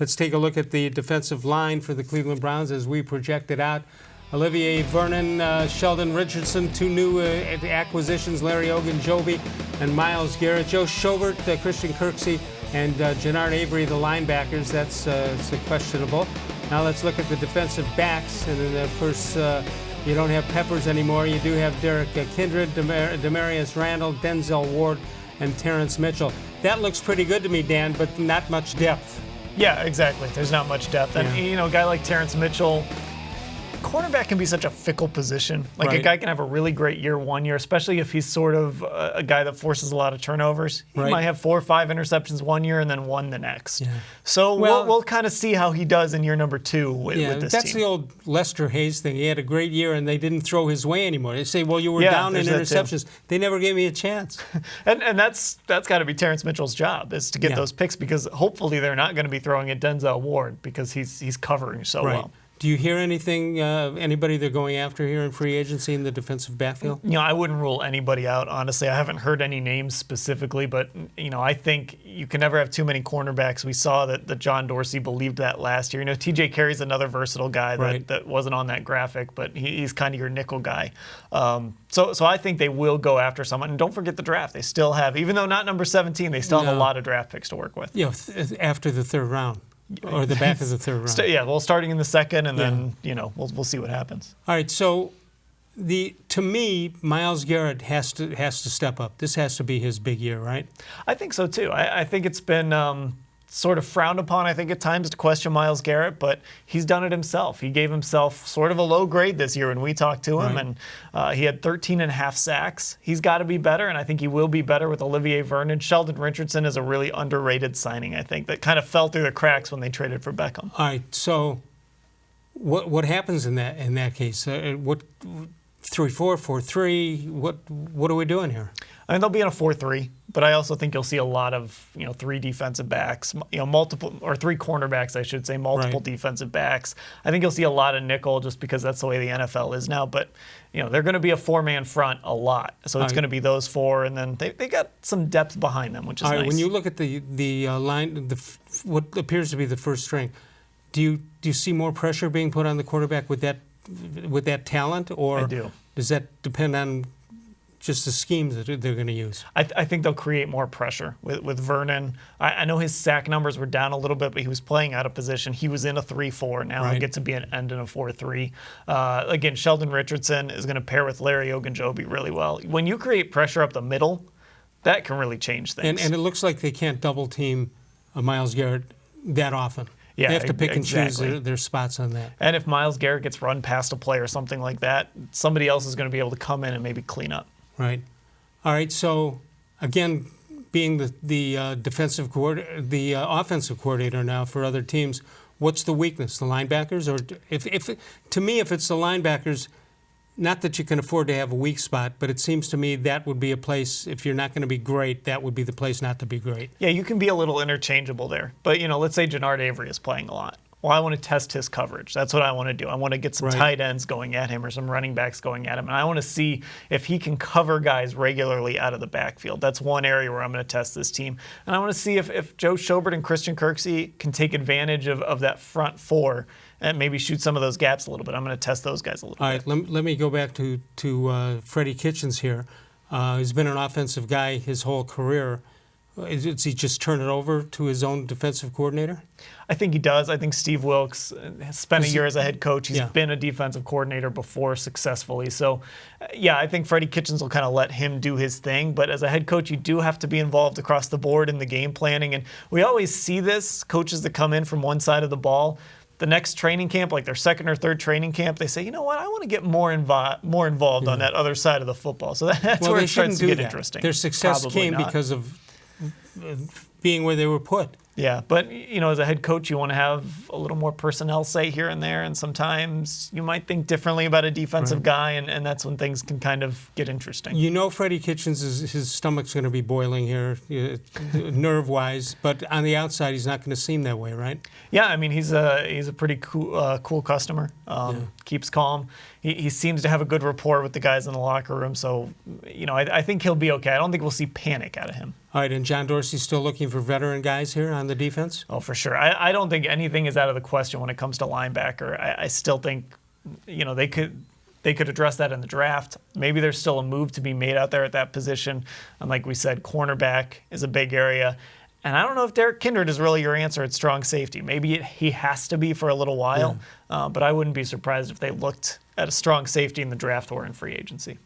Let's take a look at the defensive line for the Cleveland Browns as we project it out. Olivier Vernon, Sheldon Richardson, two new acquisitions, Larry Ogunjobi and Myles Garrett. Joe Schobert, Christian Kirksey, and Jannard Avery, the linebackers. That's questionable. Now let's look at the defensive backs. And then, of course, you don't have Peppers anymore. You do have Derek Kindred, Demarius Randall, Denzel Ward, and Terrence Mitchell. That looks pretty good to me, Dan, but not much depth. Yeah, exactly. There's not much depth. And, a guy like Terrence Mitchell, cornerback can be such a fickle position. Like, a guy can have a really great year one year, especially if he's sort of a guy that forces a lot of turnovers. He might have 4 or 5 interceptions one year and then 1 the next. Yeah. So we'll kind of see how he does in year number 2 with this team. That's the old Lester Hayes thing. He had a great year and they didn't throw his way anymore. They say, well, you were down in interceptions. They never gave me a chance. and that's got to be Terrence Mitchell's job, is to get those picks, because hopefully they're not going to be throwing at Denzel Ward because he's covering so well. Do you hear anything, anybody they're going after here in free agency in the defensive backfield? I wouldn't rule anybody out, honestly. I haven't heard any names specifically, but, I think you can never have too many cornerbacks. We saw that John Dorsey believed that last year. TJ Carey's another versatile guy that wasn't on that graphic, but he's kind of your nickel guy. So I think they will go after someone. And don't forget the draft. They still have, even though not number 17, they still have a lot of draft picks to work with. After the third round. Or the back of the third round. Starting in the second, and then we'll see what happens. All right. So, to me, Myles Garrett has to step up. This has to be his big year, right? I think so too. I think it's been sort of frowned upon, I think, at times to question Myles Garrett, but he's done it himself. He gave himself sort of a low grade this year when we talked to him, and he had 13.5 sacks. He's got to be better, and I think he will be better with Olivier Vernon. Sheldon Richardson is a really underrated signing, I think, that kind of fell through the cracks when they traded for Beckham. All right, so what happens in that case? What 3-4, 4-3? What are we doing here? I mean, they'll be in a 4-3, but I also think you'll see a lot of 3 defensive backs, multiple, or 3 cornerbacks, I should say, multiple defensive backs. I think you'll see a lot of nickel just because that's the way the NFL is now. But they're going to be a 4-man front a lot, so it's going to be those 4, and then they got some depth behind them, which is nice. When you look at the line, what appears to be the first string, do you see more pressure being put on the quarterback with that talent, or I do. Does that depend on just the schemes that they're going to use? I think they'll create more pressure with Vernon. I know his sack numbers were down a little bit, but he was playing out of position. He was in a 3-4. Now he'll get to be an end in a 4-3. Again, Sheldon Richardson is going to pair with Larry Ogunjobi really well. When you create pressure up the middle, that can really change things. And it looks like they can't double team Myles Garrett that often. Yeah, they have to pick and choose their spots on that. And if Myles Garrett gets run past a play or something like that, somebody else is going to be able to come in and maybe clean up. Right. All right. So, again, being the offensive coordinator now for other teams, what's the weakness? The linebackers, or if it's the linebackers, not that you can afford to have a weak spot, but it seems to me that would be a place, if you're not going to be great, that would be the place not to be great. Yeah, you can be a little interchangeable there. But, let's say Jannard Avery is playing a lot. Well, I want to test his coverage. That's what I want to do. I want to get some tight ends going at him or some running backs going at him. And I want to see if he can cover guys regularly out of the backfield. That's one area where I'm going to test this team. And I want to see if Joe Schobert and Christian Kirksey can take advantage of that front 4 and maybe shoot some of those gaps a little bit. I'm going to test those guys a little bit. All right, let me go back to Freddie Kitchens here. He's been an offensive guy his whole career. Does he just turn it over to his own defensive coordinator? I think he does. I think Steve Wilks has spent a year as a head coach. He's been a defensive coordinator before successfully. So, I think Freddie Kitchens will kind of let him do his thing. But as a head coach, you do have to be involved across the board in the game planning. And we always see this, coaches that come in from one side of the ball, the next training camp, like their second or third training camp, they say, you know what, I want to get more involved on that other side of the football. So that's where it starts to get interesting. Their success came because of being where they were put. Yeah, but as a head coach, you want to have a little more personnel say here and there, and sometimes you might think differently about a defensive guy, and that's when things can kind of get interesting. Freddie Kitchens, his stomach's going to be boiling here, nerve-wise, but on the outside, he's not going to seem that way, right? Yeah, I mean, he's a pretty cool customer. Keeps calm. He seems to have a good rapport with the guys in the locker room, so I think he'll be okay. I don't think we'll see panic out of him. All right, and John Dorsey's still looking for veteran guys here on the defense? Oh, for sure. I don't think anything is out of the question when it comes to linebacker. I still think, they could address that in the draft. Maybe there's still a move to be made out there at that position. And like we said, cornerback is a big area. And I don't know if Derek Kindred is really your answer at strong safety. Maybe he has to be for a little while, but I wouldn't be surprised if they looked at a strong safety in the draft or in free agency.